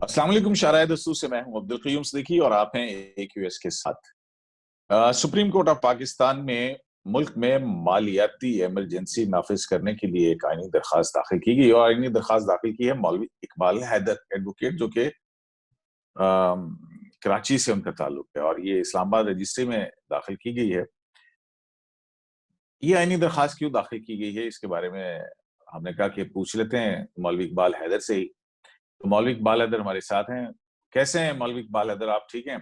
अस्सलाम वालेकुम शाराय दस्तूर से मैं हूं अब्दुल क़य्यूम सिद्दीकी और आप हैं AQS के साथ। सुप्रीम कोर्ट ऑफ पाकिस्तान में मुल्क में मालियाती इमरजेंसी नाफिज करने के लिए एक आईनी दरखास्त दाखिल की गई और आईनी दरखास्त दाखिल की है मौलवी इकबाल हैदर एडवोकेट, जो कि कराची से उनका ताल्लुक है और ये इस्लामाबाद रजिस्ट्री में दाखिल की गई है। ये आईनी दरखास्त क्यों दाखिल की गई है, इसके बारे में हमने कहा कि पूछ लेते हैं मौलवी इकबाल हैदर से ही। तो मौलवी इकबाल हैदर हमारे साथ हैं। कैसे हैं मौलवी इकबाल हैदर, आप ठीक हैं?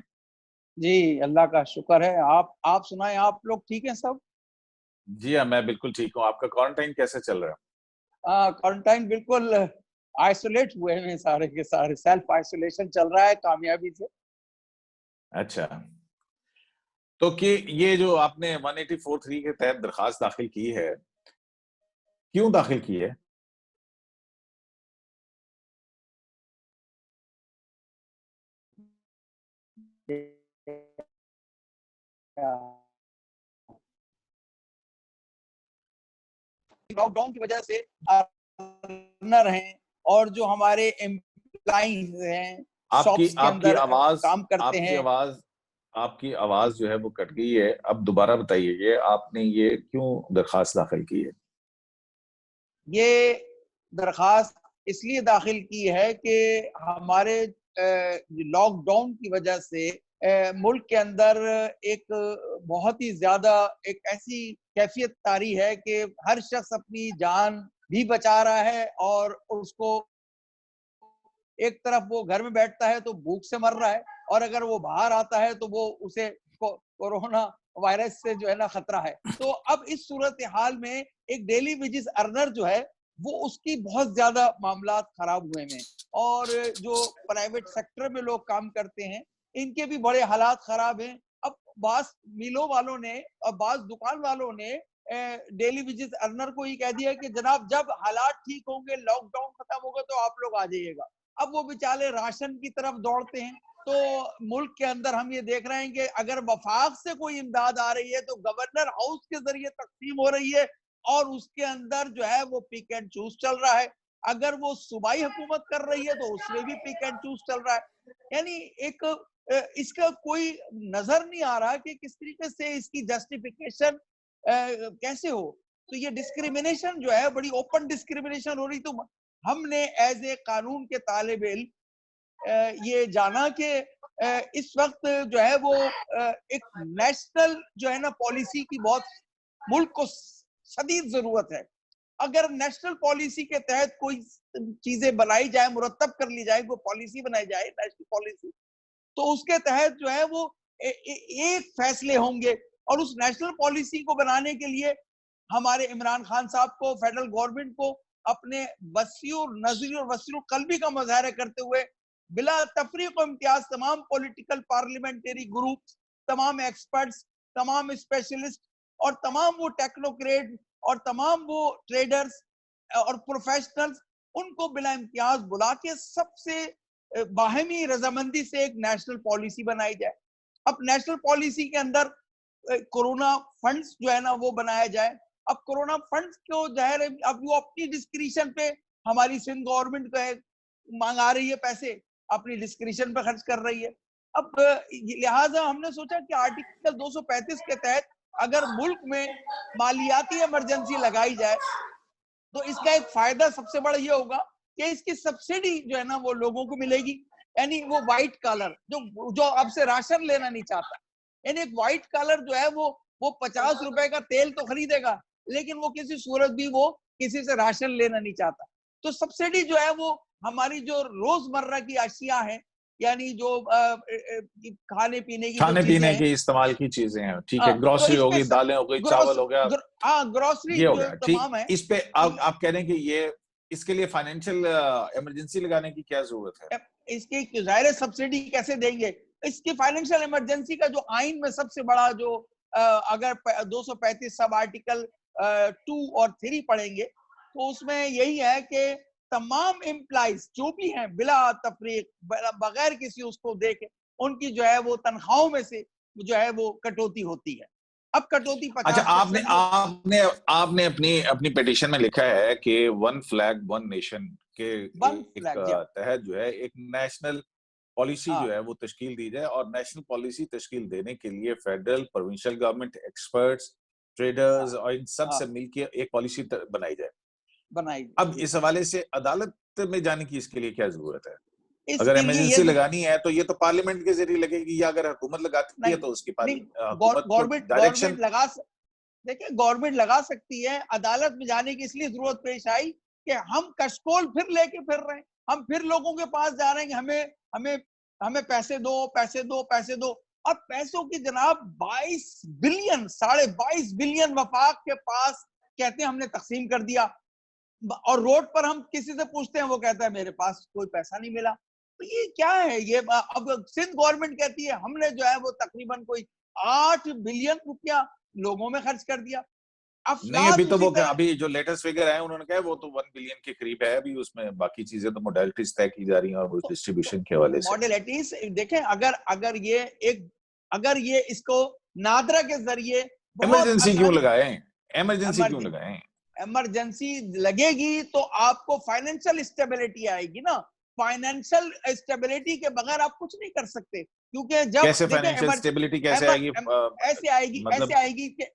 जी, अल्लाह का शुक्र है। आप सुनाएँ, आप लोग ठीक हैं सब? जी हाँ, मैं बिल्कुल ठीक हूँ। आपका क्वारंटाइन कैसे चल रहा है? क्वारंटाइन बिल्कुल आइसोलेट हुए हैं सारे के सारे, सेल्फ आइसोलेशन चल रहा है कामयाबी से। अच्छा, तो कि ये जो आपने 1843 के तहत दरखास्त दाखिल की है, क्यों दाखिल की है? लॉकडाउन की वजह से अर्नर हैं और जो हमारे एम्प्लॉइज़ हैं, आपकी शॉप्स के आपकी अंदर आवाज़ काम करते आपकी हैं। आवाज़ आपकी आवाज़ जो है वो कट गई है। अब दोबारा बताइए ये आपने ये क्यों दरखास्त दाखिल की है? ये दरखास्त इसलिए दाखिल की है कि हमारे लॉकडाउन की वजह से मुल्क के अंदर एक बहुत ही ज्यादा एक ऐसी कैफियत तारी है कि हर शख्स अपनी जान भी बचा रहा है और उसको एक तरफ वो घर में बैठता है तो भूख से मर रहा है और अगर वो बाहर आता है तो वो उसे कोरोना वायरस से जो है ना खतरा है। तो अब इस सूरत हाल में एक डेली वेजेस अर्नर जो है वो उसकी बहुत ज्यादा मामला खराब हुए हैं और जो प्राइवेट सेक्टर में लोग काम करते हैं इनके भी बड़े हालात खराब हैं। अब बास मिलों वालों ने और बास दुकान वालों ने डेली वेजेस अर्नर को ये कह दिया कि जनाब जब हालात ठीक होंगे, लॉकडाउन खत्म होगा तो आप लोग आ जाइएगा। अब वो बेचारे राशन की तरफ दौड़ते हैं। तो मुल्क के अंदर हम ये देख रहे हैं कि अगर वफाक से कोई इमदाद आ रही है तो गवर्नर हाउस के जरिए तकसीम हो रही है और उसके अंदर जो है वो पिक एंड चूज चल रहा है। अगर वो सूबाई हुकूमत कर रही है तो उसमें भी पिक एंड चूज चल रहा है। यानी एक इसका कोई नजर नहीं आ रहा कि किस तरीके से इसकी जस्टिफिकेशन कैसे हो। तो ये डिस्क्रिमिनेशन जो है बड़ी ओपन डिस्क्रिमिनेशन हो रही। तो हमने एज ए कानून के तालिब इल्म ये जाना कि इस वक्त जो है वो एक नेशनल जो है ना पॉलिसी की बहुत मुल्क को शदीद जरूरत है। अगर नेशनल पॉलिसी के तहत कोई चीजें बनाई जाए, मुरतब कर ली जाए, कोई पॉलिसी बनाई जाए नेशनल पॉलिसी, तो उसके तहत जो है वो एक फैसले होंगे और उस नेशनल पॉलिसी को बनाने के लिए हमारे इमरान खान साहब को, फेडरल गवर्नमेंट को अपने वसीउर नजरी और वसीउर कल्बी का मुजाहरा करते हुए बिला तफरीक इम्तियाज तमाम पॉलिटिकल पार्लियामेंट्री ग्रुप, तमाम एक्सपर्ट्स, तमाम स्पेशलिस्ट और तमाम वो टेक्नोक्रेट और तमाम वो ट्रेडर्स और प्रोफेशनल्स, उनको बिला इम्तियाज बुला के सबसे बाहमी रजामंदी से एक नेशनल पॉलिसी बनाई जाए। अब नेशनल पॉलिसी के अंदर कोरोना फंड्स जो है ना वो बनाया जाए। अब कोरोना फंड्स को जाहिर है अब वो अपनी डिस्क्रिशन पे हमारी सिंध गवर्नमेंट को मांगा रही है, पैसे अपनी डिस्क्रिशन पे खर्च कर रही है। अब लिहाजा हमने सोचा कि आर्टिकल 235 के तहत अगर मुल्क में मालियाती इमरजेंसी लगाई जाए तो इसका एक फायदा सबसे बड़ा ये होगा कि इसकी सब्सिडी जो है ना वो लोगों को मिलेगी। यानी वो व्हाइट कॉलर जो जो आपसे राशन लेना नहीं चाहता, यानी एक व्हाइट कॉलर जो है वो 50 रुपए का तेल तो खरीदेगा लेकिन वो किसी सूरत भी वो किसी से राशन लेना नहीं चाहता। तो सब्सिडी जो है वो हमारी जो रोजमर्रा की अशिया है, यानी जो खाने पीने की जो खाने चीजें पीने हैं, के इस्तेमाल की चीजें हैं, ठीक है, तो ग्रोसरी इस हो पे गई, दालें हो गई, ग्रोस चावल हो गया, ग्रोसरी ये हो जो गया, ठीक। तमाम है। इस पे आप कह रहे हैं कि ये इसके लिए फाइनेंशियल इमरजेंसी लगाने की क्या जरूरत है? इसकी जाहिर सब्सिडी कैसे देंगे? इसकी फाइनेंशियल इमरजेंसी का जो आइन में सबसे बड़ा जो अगर 235 सब आर्टिकल 2 और 3 पढ़ेंगे तो उसमें यही है कि तमाम एम्प्लॉइज जो भी हैं बिला तफरीक बगैर किसी उसको देखे उनकी जो है वो तनख्वाहों में से जो है वो कटौती होती है। अब कटौती अच्छा, 50% आपने आपने आपने अपनी अपनी पिटीशन में लिखा है कि वन फ्लैग वन नेशन के वन एक फ्लैग, तहत जो है एक नेशनल पॉलिसी जो हाँ है वो तश्कील दी जाए, और नेशनल पॉलिसी तश्कील देने के लिए federal, provincial government, experts, traders हाँ और इन सब हाँ से मिलकर एक पॉलिसी बनाई जाए। बनाई अब जी। इस हवाले से अदालत में जाने की इसके लिए क्या जरूरत है? अगर इसके लिए ये इमरजेंसी लगानी है तो ये तो पार्लियामेंट के जरिए लगेगी, या अगर हुकूमत लगाती है नहीं तो उसकी नहीं, हुकूमत को गवर्नमेंट डायरेक्शन। गवर्नमेंट देखिए गवर्नमेंट लगा सकती है। अदालत में जाने की इसलिए जरूरत पेश आई कि हम कशकोल फिर लेके फिर रहे हैं, हम फिर लोगों के पास जा रहे हैं कि हमें हमें हमें पैसे दो, पैसे दो, पैसे दो। अब पैसों की जनाब 22 बिलियन, 22.5 बिलियन वफाक के पास कहते हैं हमने तकसीम कर दिया, और रोड पर हम किसी से पूछते हैं वो कहता है मेरे पास कोई पैसा नहीं मिला। तो ये क्या है? ये अब सिंध गवर्नमेंट कहती है हमने जो है वो तकरीबन कोई 8 बिलियन रुपया लोगों में खर्च कर दिया। नहीं, अभी अफलास तो उसी वो तरह अभी जो लेटेस्ट फिगर है उन्होंने कहा वो तो 1 बिलियन के करीब है, अभी उसमें बाकी चीजें तो मोडेलिटीज तय की जा रही हैं और वो तो डिस्ट्रीब्यूशन के हवाले से। मॉडलिटीज देखें। अगर अगर ये एक अगर ये इसको नादरा के जरिए बहुत इमरजेंसी क्यों आसानी, लगाए? इमरजेंसी क्यों इमरजेंसी लगाए? इमरजेंसी लगेगी तो आपको फाइनेंशियल स्टेबिलिटी आएगी ना। फाइनेंशियल स्टेबिलिटी के बगैर आप कुछ नहीं कर सकते, क्योंकि जब कैसे देखें फाइनेंशियल स्टेबिलिटी कैसे एमर, आएगी? एम, ऐसे मतलब आएगी कि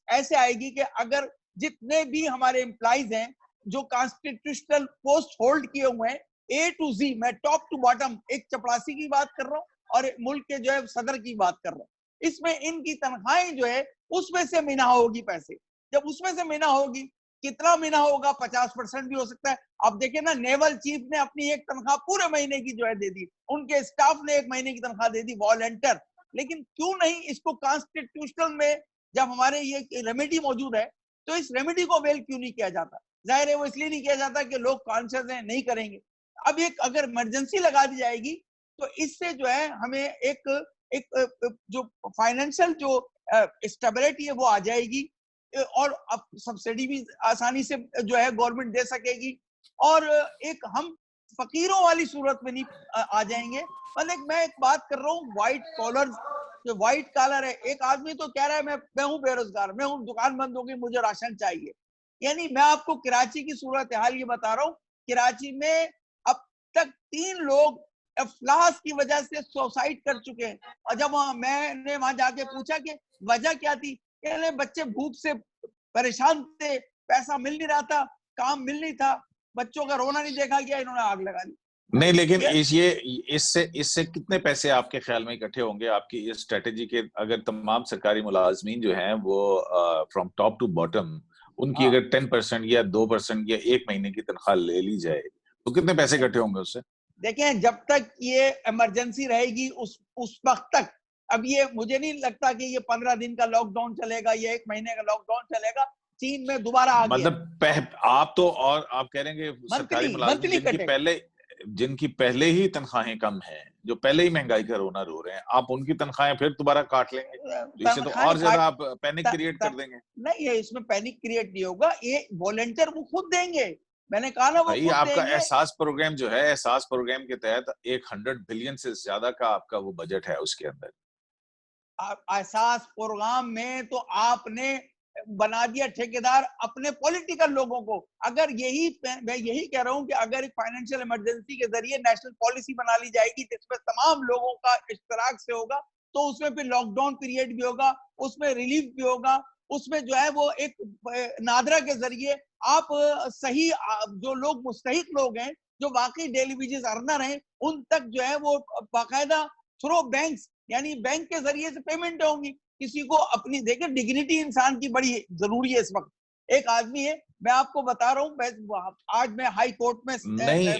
ऐसे आएगी कि अगर जितने भी हमारे एम्प्लॉइज हैं जो कॉन्स्टिट्यूशनल पोस्ट होल्ड किए हुए हैं, ए टू जी, मैं टॉप टू बॉटम, एक चपरासी की बात कर रहा हूँ और मुल्क के जो है सदर की बात कर रहा हूँ, इसमें इनकी तनख्वाहें जो है उसमें से मिना होगी पैसे। जब उसमें से मिना होगी, कितना मिना होगा? 50% भी हो सकता है। अब देखिए ना, नेवल चीफ ने अपनी एक तनख्वाह पूरे महीने की जो है दे दी, उनके स्टाफ ने एक महीने की तनख्वाह दे दी वॉलंटियर। लेकिन क्यों नहीं इसको कॉन्स्टिट्यूशनल में, जब हमारे ये रेमेडी मौजूद है तो इस रेमेडी को अवेल क्यों नहीं किया जाता? जाहिर है वो इसलिए नहीं किया जाता कि लोग कॉन्शियस हैं, नहीं करेंगे। अब एक अगर इमरजेंसी लगा दी जाएगी तो इससे जो है हमें एक जो फाइनेंशियल जो स्टेबिलिटी है वो आ जाएगी, और अब सब्सिडी भी आसानी से जो है गवर्नमेंट दे सकेगी, और एक हम फकीरों वाली सूरत में नहीं आ जाएंगे। मतलब मैं एक बात कर रहा हूँ, व्हाइट कॉलर, जो व्हाइट कॉलर है, एक आदमी तो कह रहा है मैं हूँ बेरोजगार, मैं हूँ, दुकान बंद हो गई, मुझे राशन चाहिए। यानी मैं आपको कराची की सूरत हाल ये बता रहा हूँ, कराची में अब तक 3 लोग अफलास की वजह से सुसाइड कर चुके हैं। और जब मैंने वहां जाके पूछा कि वजह क्या थी, कहने बच्चे भूख से परेशान थे, पैसा मिल नहीं रहा था, काम मिल नहीं था, बच्चों का रोना नहीं देखा गया, इन्होंने आग लगा दी। नहीं, लेकिन ये ये इससे इससे कितने पैसे आपके ख्याल में इकट्ठे होंगे आपकी इस स्ट्रेटेजी के, अगर तमाम सरकारी मुलाजमीन जो हैं वो फ्रॉम टॉप टू बॉटम उनकी हाँ अगर 10% या 2% या एक महीने की तनख्वाह ले ली जाए तो कितने पैसे इकट्ठे होंगे उससे? देखें, जब तक ये इमरजेंसी रहेगी उस वक्त तक, अब ये मुझे नहीं लगता कि ये 15 दिन का लॉकडाउन चलेगा, ये 1 महीने का लॉकडाउन चलेगा। चीन में दोबारा आ गया मतलब आप तो, और आप कह रहे हैं कि सरकारी मंथली मुलाजमीन मंथली कटेगा। जिनकी पहले ही तनख्वाहें कम हैं, जो पहले ही महंगाई का रोना रो रहे हैं, आप उनकी तनख्वाहें फिर दोबारा काट लेंगे तो इससे तो तनख्वाहें और ज्यादा काट आप पैनिक क्रिएट कर देंगे। नहीं है, इसमें पैनिक क्रिएट नहीं होगा, ये वॉलेंटियर वो खुद देंगे। मैंने कहा ना वो भाई खुद आपका देंगे। एहसास प्रोग्राम जो है, एहसास प्रोग्राम के तहत 100 बिलियन से ज्यादा का आपका वो बजट है उसके अंदर। एहसास प्रोग्राम में तो आपने बना दिया ठेकेदार अपने पॉलिटिकल लोगों को। अगर मैं यही कह रहा हूं कि अगर एक फाइनेंशियल इमरजेंसी के जरिए नेशनल पॉलिसी बना ली जाएगी जिसमें तमाम लोगों का इश्तराक से होगा, तो उसमें फिर लॉकडाउन पीरियड भी होगा, उसमें रिलीफ भी होगा, उसमें जो है वो एक नादरा के जरिए आप सही जो लोग मुस्तहिक लोग हैं, जो वाकई डेली वेजेस अर्नर हैं, उन तक जो है वो बाकायदा थ्रू बैंक्स, यानी बैंक के जरिए से पेमेंट होंगी। किसी को अपनी, देखिए डिग्निटी इंसान की बड़ी जरूरी है इस वक्त। एक आदमी है, मैं आपको बता रहा हूँ, आज मैं हाई कोर्ट में नहीं,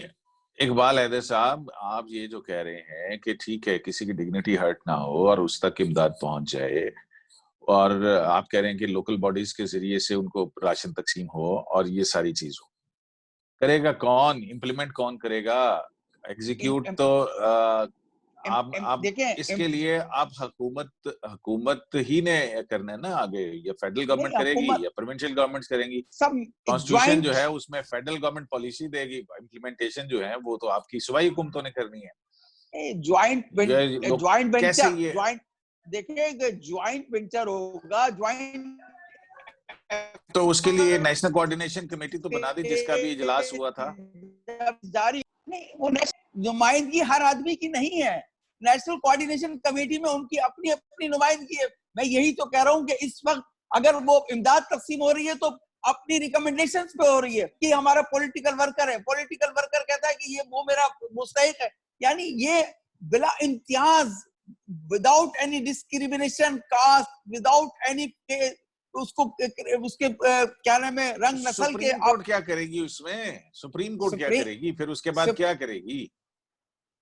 इकबाल हैदर साहब, आप ये जो कह रहे हैं कि ठीक है किसी की डिग्निटी हर्ट ना हो और उस तक इमदाद पहुंच जाए, और आप कह रहे हैं कि लोकल बॉडीज के जरिए से उनको राशन तकसीम हो और ये सारी चीज हो, करेगा कौन? इम्प्लीमेंट कौन करेगा? एग्जीक्यूट तो आप देखें इसके लिए आप हुकूमत हुकूमत ही ने करना है ना आगे, या फेडरल गवर्नमेंट नहीं, करेगी हुकूमत या प्रोविंशियल गवर्नमेंट करेंगी। सब कॉन्स्टिट्यूशन जो ज्वाइंट है उसमें फेडरल गवर्नमेंट पॉलिसी देगी, इम्प्लीमेंटेशन जो है वो तो आपकी सूबाई हुकूमतों ने करनी है। ज्वाइंट ये लोग ज्वाइंट कैसे वेंचर ये, ज्वाइंट देखिए ज्वाइंट वेंचर होगा, ज्वाइंट तो उसके लिए नेशनल कोऑर्डिनेशन कमेटी तो बना दी जिसका भी इजलास हुआ था। जारी नहीं, वो नुमाइंदगी हर आदमी की नहीं है। नेशनल कोऑर्डिनेशन कमेटी में उनकी अपनी अपनी नुमाइंदगी है। मैं यही तो कह रहा हूँ कि इस वक्त अगर वो इमदाद तकसीम हो रही है तो अपनी रिकमेंडेशंस पे हो रही है कि हमारा पॉलिटिकल वर्कर है, पॉलिटिकल वर्कर कहता है कि ये वो मेरा मुस्तहिक है। यानी ये बिला इम्तियाज, without any discrimination, caste, without any उसको उसके क्या नाम है, रंग नस्ल के। सुप्रीम कोर्ट क्या करेगी उसमें? सुप्रीम कोर्ट क्या करेगी फिर? उसके बाद क्या करेगी?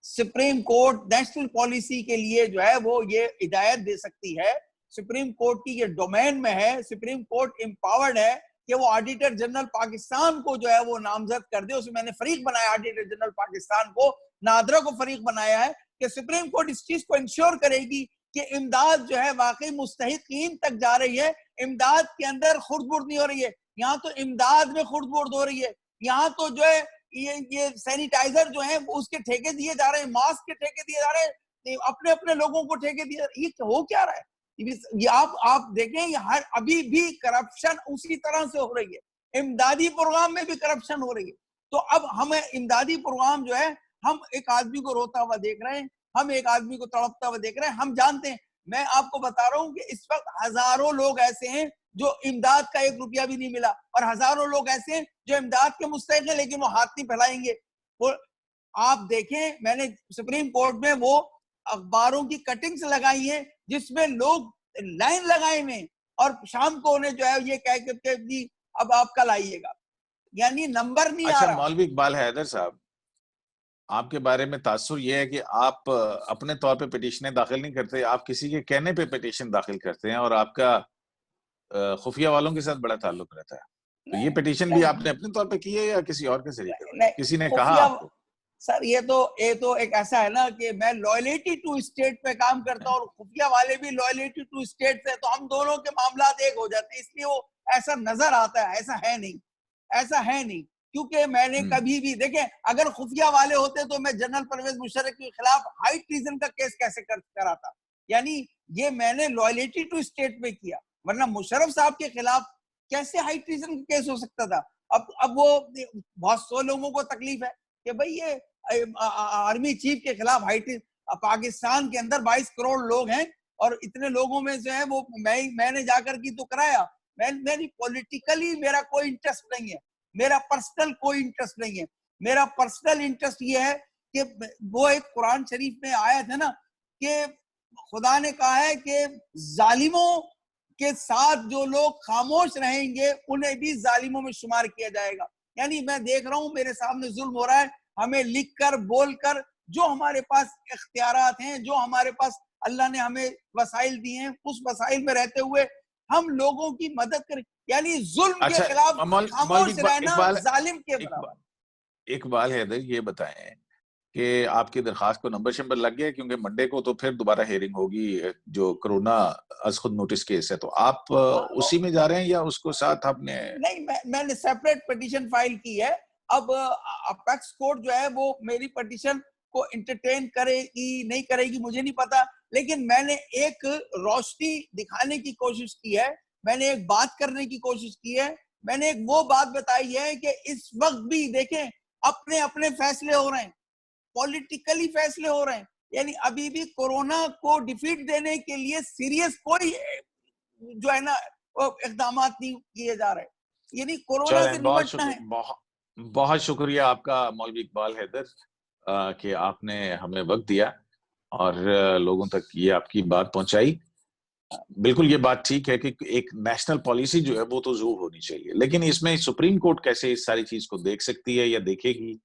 सुप्रीम कोर्ट नेशनल पॉलिसी के लिए जो है वो ये हिदायत दे सकती है। सुप्रीम कोर्ट की ये डोमेन में है। सुप्रीम कोर्ट एम्पावर्ड है कि वो ऑडिटर जनरल पाकिस्तान को जो है वो नामजद कर दे। उसमें मैंने फरीक बनाया ऑडिटर जनरल पाकिस्तान को, नादरा को फरीक बनाया है कि सुप्रीम कोर्ट इस चीज को इंश्योर करेगी कि इमदाद जो है वाकई मुस्तहिकीन तक जा रही है, इमदाद के अंदर खुर्द-बुर्द नहीं हो रही है। यहाँ तो इमदाद में खुर्द-बुर्द हो रही है। यहाँ तो जो है ये सैनिटाइजर जो है उसके ठेके दिए जा रहे हैं, मास्क के ठेके दिए जा रहे हैं, अपने अपने लोगों को ठेके दिए। ये हो क्या रहा है? ये आप देखें, ये हर अभी भी करप्शन उसी तरह से हो रही है। इमदादी प्रोग्राम में भी करप्शन हो रही है। तो अब हमें इमदादी प्रोग्राम जो है, हम एक आदमी को रोता हुआ देख रहे हैं, हम एक आदमी को तड़पता हुआ देख रहे हैं, हम जानते हैं। मैं आपको बता रहा हूं कि इस वक्त हजारों लोग ऐसे हैं जो इमदाद का 1 रुपया भी नहीं मिला, और हजारों लोग ऐसे हैं जो इमदाद के मुस्तहिक हैं लेकिन वो हाथ नहीं फैलाएंगे। वो आप देखें, मैंने सुप्रीम कोर्ट में वो अखबारों की कटिंग्स लगाई हैं जिसमें लोग लाइन लगाए हुए, और शाम को उन्हें जो है ये कह के जी अब आप कल आइएगा, यानी नंबर नहीं आ रहा। मौलवी इकबाल हैदर साहब, आपके बारे में तासुर ये है कि आप अपने तौर पे पिटीशनें दाखिल नहीं करते, आप किसी के कहने पे पिटीशन दाखिल करते हैं, और आपका खुफिया वालों के साथ बड़ा ताल्लुक रहता है। तो ये पिटीशन भी आपने अपने तौर पे की है या किसी और के जरिए? किसी ने कहा आपको? सर ये तो एक ऐसा है ना कि मैं लॉयल्टी टू स्टेट पे काम करता हूँ और खुफिया वाले भी लॉयल्टी टू स्टेट से, तो हम दोनों के मामला एक हो जाते हैं, इसलिए वो ऐसा नजर आता है। ऐसा है नहीं, ऐसा है नहीं, क्योंकि मैंने कभी भी देखे, अगर खुफिया वाले होते तो मैं जनरल परवेज मुशर्रफ के खिलाफ हाई ट्रीजन का केस कैसे कराता। यानी ये मैंने लॉयल्टी टू स्टेट में किया, वरना मुशर्रफ साहब के खिलाफ कैसे हाई ट्रीजन का केस हो सकता था। अब वो बहुत सौ लोगों को तकलीफ है कि भाई ये आर्मी चीफ के खिलाफ हाई ट्रीजन। पाकिस्तान के अंदर 22 करोड़ लोग हैं और इतने लोगों में जो है वो मैंने जाकर की तो कराया। मेरी पॉलिटिकली मेरा कोई इंटरेस्ट नहीं है, मेरा पर्सनल कोई इंटरेस्ट नहीं है। मेरा पर्सनल इंटरेस्ट ये है कि वो एक कुरान शरीफ में आयत है ना कि खुदा ने कहा है कि जालिमों के साथ जो लोग खामोश रहेंगे उन्हें भी जालिमों में शुमार किया जाएगा। यानी मैं देख रहा हूं मेरे सामने जुल्म हो रहा है, हमें लिख कर बोल कर जो हमारे पास इख्तियारात हैं, जो हमारे पास अल्लाह ने हमें वसाइल दिए हैं, उस वसाइल में रहते हुए हम लोगों की मदद करें। यानी जुल्म के खिलाफ खामोश रहना जालिम के बराबर। इकबाल हैदर ये बताएं कि आपकी दरखास्त को नंबर शंबर लग गया? क्योंकि मंडे को तो फिर दोबारा हेयरिंग होगी, जो कोरोना अज खुद नोटिस केस है, तो आप उसी में जा रहे हैं या उसको साथ आपने? नहीं, मैंने सेपरेट पिटीशन फाइल की है। अब अपेक्स कोर्ट जो है वो मेरी पिटीशन को इंटरटेन करेगी नहीं करेगी मुझे नहीं पता, लेकिन मैंने एक रोशनी दिखाने की कोशिश की है, मैंने एक बात करने की कोशिश की है, मैंने एक वो बात बताई है कि इस वक्त भी देखें अपने अपने फैसले हो रहे हैं, पॉलिटिकली फैसले हो रहे हैं। यानी अभी भी कोरोना को डिफीट देने के लिए सीरियस कोई जो है ना इकदाम नहीं किए जा रहे। यानी कोरोना से निपटना है। बहुत शुक्रिया आपका मौलवी इकबाल हैदर कि आपने हमें वक्त दिया और लोगों तक ये आपकी बात पहुंचाई। बिल्कुल ये बात ठीक है कि एक नेशनल पॉलिसी जो है वो तो जरूर होनी चाहिए, लेकिन इसमें सुप्रीम कोर्ट कैसे इस सारी चीज को देख सकती है या देखेगी?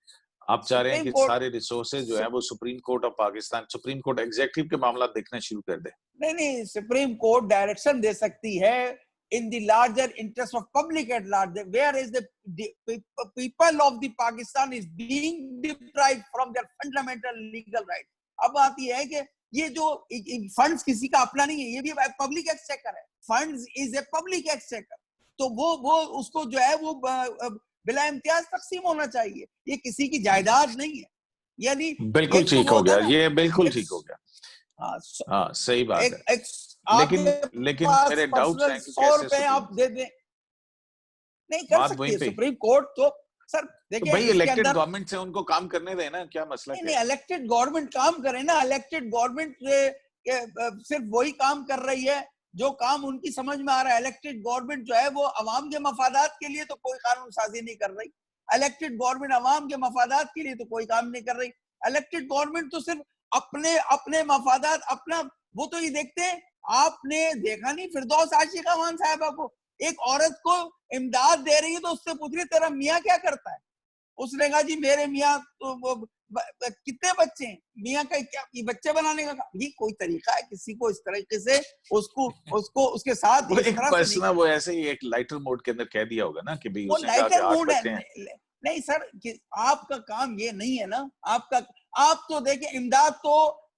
आप चाह रहे हैं कि सारे रिसोर्सेज जो है वो supreme court of Pakistan, supreme court executive के मामला देखना शुरू कर दे? नहीं, सुप्रीम कोर्ट डायरेक्शन दे सकती है in the larger interest of public at large, where is the people of the Pakistan is being deprived from their fundamental legal right. अब बात ये है कि ये जो फंड्स किसी का अपना नहीं है, ये भी पब्लिक एक्सचेकर है। Funds is a public exchequer, तो वो उसको जो है वो बिला इम्तियाज तकसीम होना चाहिए, ये किसी की जायदाद नहीं है। यानी बिल्कुल ठीक हो गया, ये बिल्कुल ठीक हो गया। हाँ सही बात है, लेकिन मेरे डाउट्स हैं कि 100 रुपए आप दे दें, नहीं कर सकते सुप्रीम कोर्ट। तो सर तो देखिए भाई इसके इलेक्टेड अंदर गवर्नमेंट से उनको काम करने दें ना, क्या मसला क्या नहीं, है? इलेक्टेड गवर्नमेंट काम करे ना। इलेक्टेड गवर्नमेंट सिर्फ वही काम कर रही है जो काम उनकी समझ में आ रहा है। इलेक्टेड गवर्नमेंट जो है वो अवाम के मफादात के लिए तो कोई कानून साजी नहीं कर रही। इलेक्टेड गवर्नमेंट अवाम के मफादात के लिए तो कोई काम नहीं कर रही। इलेक्टेड गवर्नमेंट तो सिर्फ अपने अपने मफादात अपना, वो तो ये देखते हैं। आपने देखा नहीं फिरदौस आशिका खान साहिबा को, एक औरत को इमदाद दे रही है तो उससे पूछ रही तेरा मियाँ क्या करता है? उसने कहा जी मेरे मियाँ तो वो कितने बच्चे हैं, मियाँ का क्या ये बच्चे बनाने का? ये कोई तरीका है किसी को इस तरीके से उसको उसको उसके साथ वो इस एक तरह से नहीं? पर्सनल, वो ऐसे ही एक लाइटर मोड के अंदर कह दिया होगा ना कि भाई वो उसने कहा कि लाइटर 8 मूड है। बच्चे हैं। नहीं सर, आपका काम ये नहीं है ना। आपका, आप तो देखिए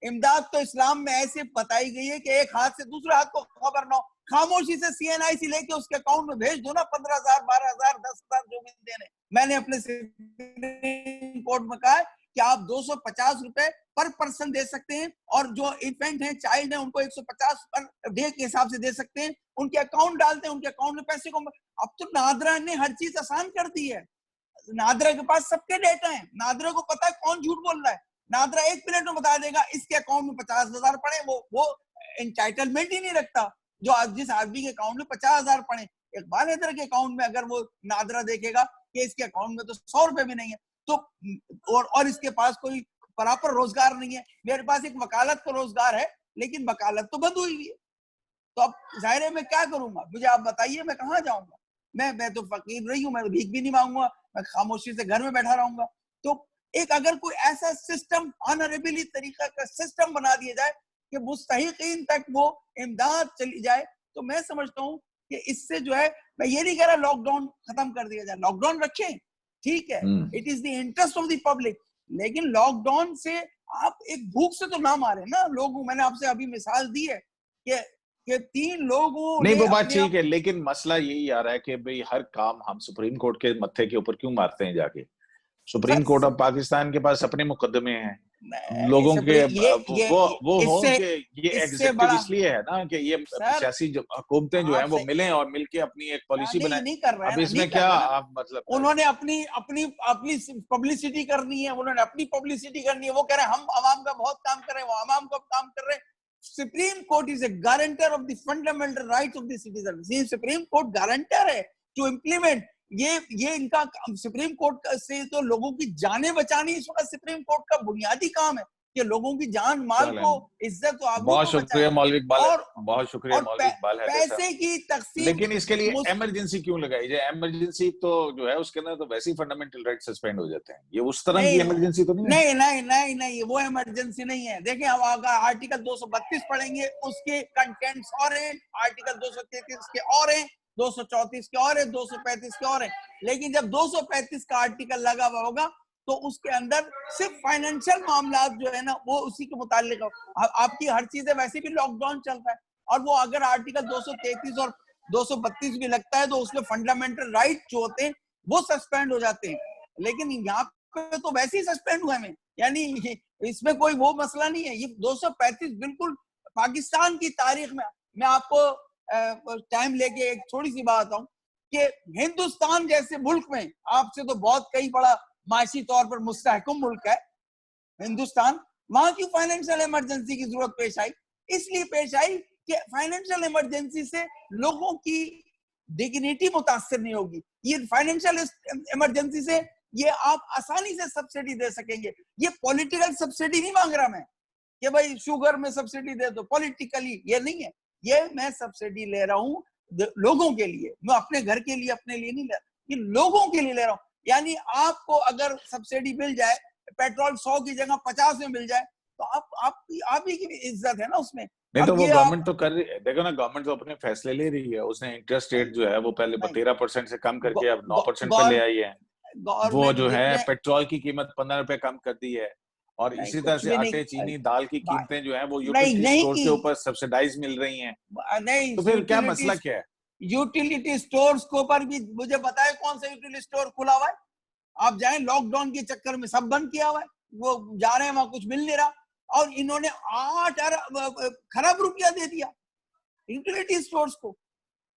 इमदाद तो इस्लाम में ऐसे बताई गई है कि एक हाथ से दूसरे हाथ को खबर ना हो। खामोशी से CNIC लेके उसके अकाउंट में भेज दो ना, 15,000 12,000 10,000 जो भी देने। मैंने अपने सुप्रीम कोर्ट में कहा कि आप 250 रुपए पर पर्सन दे सकते हैं, और जो इन्फेंट है, चाइल्ड है, उनको 150 पर डे के हिसाब से दे सकते हैं। उनके अकाउंट डालते हैं, उनके अकाउंट में पैसे को। अब तो नादरा ने हर चीज आसान कर दी है। नादरा के पास सबके डेटा है। नादरा को पता है कौन झूठ बोल रहा है। नादरा 1 मिनट में बता देगा इसके अकाउंट में 50,000 पड़े। वो एंटाइटलमेंट ही नहीं रखता। जो जिस आदमी के अकाउंट में 50,000 पड़े, इकबाल हैदर के अकाउंट में अगर वो नादरा देखेगा कि इसके अकाउंट में तो 100 रुपए भी नहीं है, तो और इसके पास कोई प्रॉपर रोजगार नहीं है। मेरे पास एक वकालत का रोजगार है, लेकिन वकालत तो बंद हुई हुई है। तो अब जाहिर है मैं क्या करूंगा? मुझे आप बताइए, मैं कहाँ जाऊंगा? मैं तो फकीर नहीं हूं, मैं तो भीख भी नहीं मांगूंगा, मैं खामोशी से घर में बैठा रहूंगा। तो एक अगर कोई ऐसा सिस्टम, ऑनरेबली तरीका का सिस्टम बना दिया जाए कि मुस्तहिकीन तक वो इमदाद चली जाए, तो मैं समझता हूँ कि इससे जो है, मैं ये नहीं कह रहा लॉकडाउन खत्म कर दिया जाए। लॉकडाउन रखें, ठीक है, it is the interest of the public, लेकिन लॉकडाउन से आप एक भूख से तो ना मारे ना लोग। मैंने आपसे अभी मिसाल दी है कि 3 लोगों नहीं ने वो बात अपने ठीक है, लेकिन मसला यही आ रहा है कि भाई हर काम हम सुप्रीम कोर्ट के मत्थे के ऊपर क्यों मारते हैं जाके? सुप्रीम कोर्ट ऑफ पाकिस्तान के पास अपने मुकदमे हैं लोगों के। वो हो इससे कि ये इससे एग्जीक्यूटिव बड़ा इसलिए है ना कि ये सर, सियासी हुकूमतें जो हैं वो आपसे मिलें और मिलके अपनी एक पॉलिसी नहीं बनाएं। नहीं कर रहे हैं अब ना, नहीं इसमें कर क्या रहे ना। आप मतलब उन्होंने अपनी अपनी अपनी पब्लिसिटी करनी है, उन्होंने अपनी पब्लिसिटी करनी है। वो कह रहे हैं हम अवाम का बहुत काम कर रहे हैं, वो अवाम का काम कर रहे हैं। Supreme court is a guarantor of the fundamental rights of the citizen. Supreme court guarantor है टू इम्प्लीमेंट ये इनका सुप्रीम कोर्ट से तो लोगों की जानें बचानी इस वक्त सुप्रीम कोर्ट का बुनियादी काम है कि लोगों की जान माल चलें। को, इज्जत और आबरू बहुत को शुक्रिया बचाएं। मौलवी इकबाल, और बहुत शुक्रिया और मौलवी इकबाल हैदर साहब। पैसे की तकसीम लेकिन इसके लिए इमरजेंसी क्यों लगाई जाए? इमरजेंसी तो जो है उसके अंदर तो वैसे ही फंडामेंटल राइट सस्पेंड हो जाते हैं। ये उस तरह की नहीं इमरजेंसी तो नहीं है। नहीं नहीं नहीं नहीं, वो इमरजेंसी नहीं है। देखिए अब अगर आर्टिकल 232 पढ़ेंगे, उसके कंटेंट्स और हैं, आर्टिकल 233 के और हैं, 234 के और है, 235 के और है। लेकिन जब 235 का आर्टिकल लगा हुआ होगा तो उसके अंदर सिर्फ फाइनेंशियल मामला जो है ना वो उसी के मुतालिक आपकी हर चीजें, वैसे भी लॉकडाउन चल रहा है, और वो अगर आर्टिकल 233 और 232 भी लगता है तो उसमें फंडामेंटल राइट जो होते हैं वो सस्पेंड हो जाते हैं। लेकिन यहाँ पे तो वैसे ही सस्पेंड हुए हैं, यानी इसमें कोई वो मसला नहीं है। ये 235 बिल्कुल पाकिस्तान की तारीख में, मैं आपको टाइम लेके एक थोड़ी सी बात बताऊं कि हिंदुस्तान जैसे मुल्क में, आपसे तो बहुत कई बड़ा माशी तौर पर मुस्तहकम मुल्क है हिंदुस्तान, वहां की फाइनेंशियल इमरजेंसी की जरूरत पेश आई। इसलिए पेश आई कि फाइनेंशियल इमरजेंसी से लोगों की डिग्निटी मुतासर नहीं होगी। ये फाइनेंशियल इमरजेंसी से ये आप आसानी से सब्सिडी दे सकेंगे। ये पॉलिटिकल सब्सिडी नहीं मांग रहा मैं कि भाई शुगर में सब्सिडी दे दो, पॉलिटिकली ये नहीं है। ये मैं सब्सिडी ले रहा हूँ लोगों के लिए, मैं अपने घर के लिए अपने लिए नहीं ले रहा, ये लोगों के लिए ले रहा हूँ। यानी आपको अगर सब्सिडी मिल जाए, पेट्रोल 100 की जगह 50 में मिल जाए, तो आप ही की इज्जत है ना उसमें। नहीं तो अब वो ये आप गवर्नमेंट तो कर रही है, देखो ना, गवर्नमेंट तो अपने फैसले ले रही है। उसने इंटरेस्ट रेट जो है वो पहले नहीं 13% से कम करके अब 9% पे ले आई है। वो गवर्नमेंट जो है जितने पेट्रोल की कीमत 15 रुपए कम कर दी है, और नहीं, इसी तरह कुछ से भी नहीं आटे, चीनी, दाल की कीमतें जो है वो नहीं यूटिलिटी नहीं स्टोर की के ऊपर सब्सिडाइज मिल रही हैं। नहीं, तो फिर क्या मसला क्या है? यूटिलिटी स्टोर्स को पर भी मुझे बताए कौन सा यूटिलिटी स्टोर खुला हुआ है? आप जाएं, लॉकडाउन के चक्कर में सब बंद किया हुआ है, वो जा रहे हैं वहां कुछ मिल नहीं रहा, और इन्होंने 8 खरब रुपया दे दिया यूटिलिटी स्टोर्स को।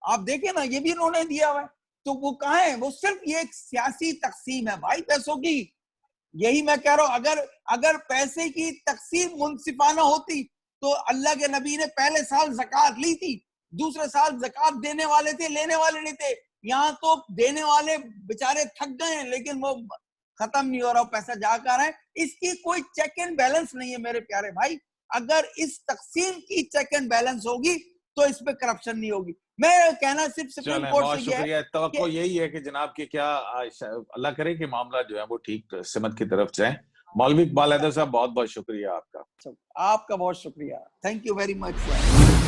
आप देखें ना, ये भी इन्होंने दिया हुआ है। तो वो कहाँ है? वो सिर्फ ये एक सियासी तकसीम है भाई पैसों की। यही मैं कह रहा हूं, अगर पैसे की तकसीम मुनसिफाना होती तो अल्लाह के नबी ने पहले साल ज़कात ली थी, दूसरे साल ज़कात देने वाले थे, लेने वाले नहीं थे। यहाँ तो देने वाले बेचारे थक गए हैं, लेकिन वो खत्म नहीं हो रहा, पैसा जाकर रहा है। इसकी कोई चेक एंड बैलेंस नहीं है मेरे प्यारे भाई। अगर इस तकसीम की चेक एंड बैलेंस होगी तो इस पे करप्शन नहीं होगी। मैं कहना सिर्फ सुप्रीम कोर्ट बहुत से शुक्रिया। तवक्को यही है कि जनाब के क्या अल्लाह करे कि मामला जो है वो ठीक सिमत की तरफ जाए। मौलवी इकबाल हैदर साहब, बहुत बहुत शुक्रिया आपका। आपका बहुत शुक्रिया, thank you very much sir.